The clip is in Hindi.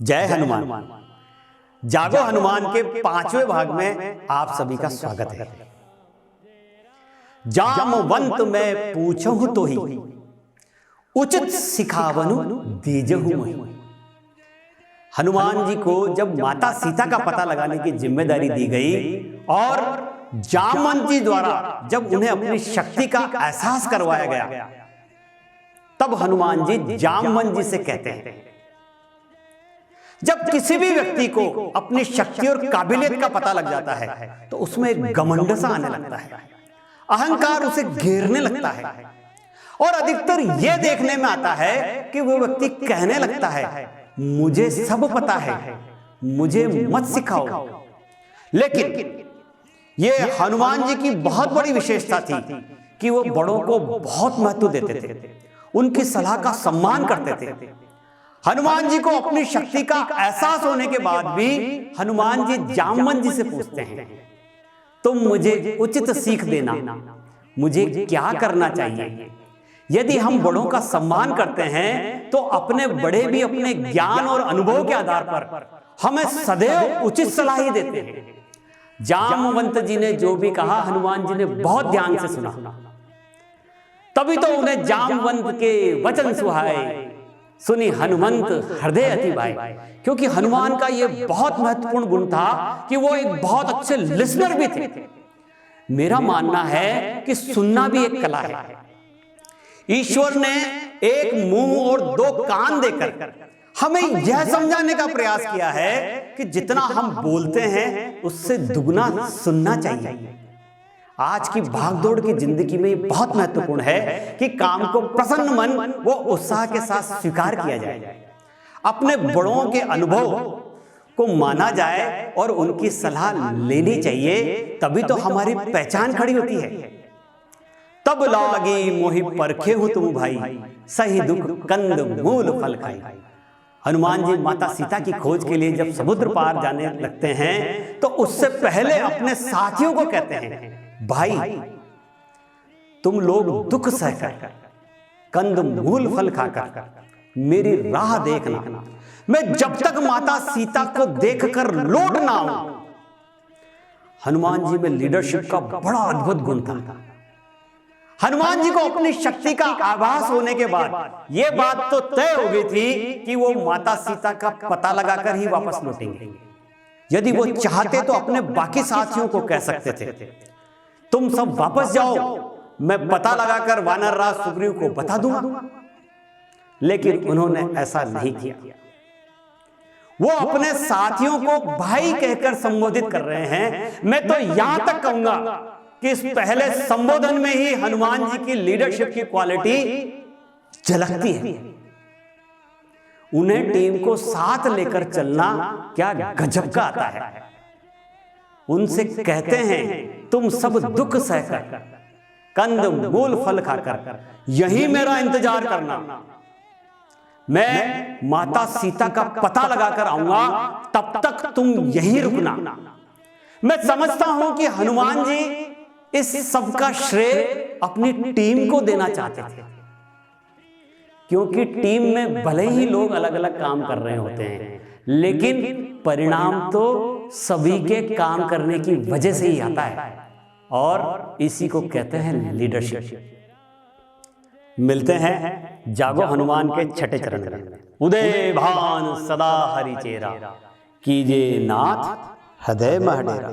जय हनुमान। जागो हनुमान के 5वें भाग में आप सभी का स्वागत है। जामवंत मैं पूछहु तो ही, उचित सिखावनु दीजहु मोहि। हनुमान जी को जब माता सीता का पता लगाने की जिम्मेदारी दी गई और जामवंत जी द्वारा जब उन्हें अपनी शक्ति का एहसास करवाया गया, तब हनुमान जी जामवंत जी से कहते हैं, जब किसी भी व्यक्ति को अपनी शक्ति और काबिलियत का पता लग जाता है तो उसमें एक घमंड सा आने लगता है, अहंकार उसे घेरने लगता है और अधिकतर यह देखने में आता है कि वह व्यक्ति कहने लगता है, मुझे सब पता है, मुझे मत सिखाओ। लेकिन यह हनुमान जी की बहुत बड़ी विशेषता थी कि वो बड़ों को बहुत महत्व देते थे, उनकी सलाह का सम्मान करते थे। हनुमान जी को अपनी शक्ति का एहसास होने के बाद भी हनुमान जी जामवंत जी से पूछते हैं, तुम मुझे उचित सीख देना, मुझे क्या करना चाहिए। यदि हम बड़ों का सम्मान करते हैं तो अपने बड़े भी अपने ज्ञान और अनुभव के आधार पर हमें सदैव उचित सलाह ही देते हैं। जामवंत जी ने जो भी कहा हनुमान जी ने बहुत ध्यान से सुना, तभी तो उन्हें जामवंत के वचन सुहाए, सुनी हनुमंत हृदय अति भाई। क्योंकि हनुमान का यह बहुत महत्वपूर्ण गुण था कि वो एक बहुत अच्छे लिसनर भी थे। मेरा मानना है कि सुनना भी एक कला है। ईश्वर ने एक मुंह और दो कान देकर हमें यह समझाने का प्रयास किया है कि जितना हम बोलते हैं उससे दुगना सुनना चाहिए। आज की भागदौड़ की जिंदगी में बहुत महत्वपूर्ण है कि काम को प्रसन्न मन व उत्साह के साथ स्वीकार किया जाए, अपने बड़ों के अनुभव को माना जाए और उनकी सलाह लेनी चाहिए, तभी तो हमारी पहचान खड़ी होती है। तब लागी मोहि परखे हूं तुम भाई, सही दुख कंद मूल फल खाई। हनुमान जी माता सीता की खोज के लिए जब समुद्र पार जाने लगते हैं तो उससे पहले अपने साथियों को कहते हैं, भाई तुम लोग दुख सहकर कंद मूल फल खाकर मेरी राह देखना, मैं जब तक माता सीता को देखकर लौट ना आऊं। हनुमान जी में लीडरशिप का बड़ा अद्भुत गुण था। हनुमान जी को अपनी शक्ति का आभास होने के बाद यह बात तो तय हो गई थी कि वो माता सीता का पता लगाकर ही वापस लौटेंगे। यदि वो चाहते तो अपने बाकी साथियों को कह सकते थे, तुम सब वापस जाओ, मैं पता लगाकर वानरराज सुग्रीव को बता दूंगा। लेकिन उन्होंने ऐसा नहीं किया। वो अपने साथियों को भाई कहकर संबोधित कर रहे हैं। मैं तो यहां तक कहूंगा कि इस पहले संबोधन में ही हनुमान जी की लीडरशिप की क्वालिटी झलकती है। उन्हें टीम को साथ लेकर चलना क्या गजब का आता है। उनसे कहते हैं, तुम सब दुख सहकर कंद मूल फल खाकर यही मेरा इंतजार करना, मैं माता सीता का पता लगाकर आऊंगा, तब तक तुम यहीं रुकना। मैं समझता हूं कि हनुमान जी इस सब का श्रेय अपनी टीम को देना चाहते थे, क्योंकि टीम में भले ही लोग अलग अलग काम कर रहे होते हैं, लेकिन परिणाम तो सभी के काम करने की वजह से ही आता है, और इसी को कहते हैं लीडरशिप। मिलते हैं जागो हनुमान के छठे चरण में। उदय भान सदा हरि चेरा, कीजे नाथ हृदय मह डेरा।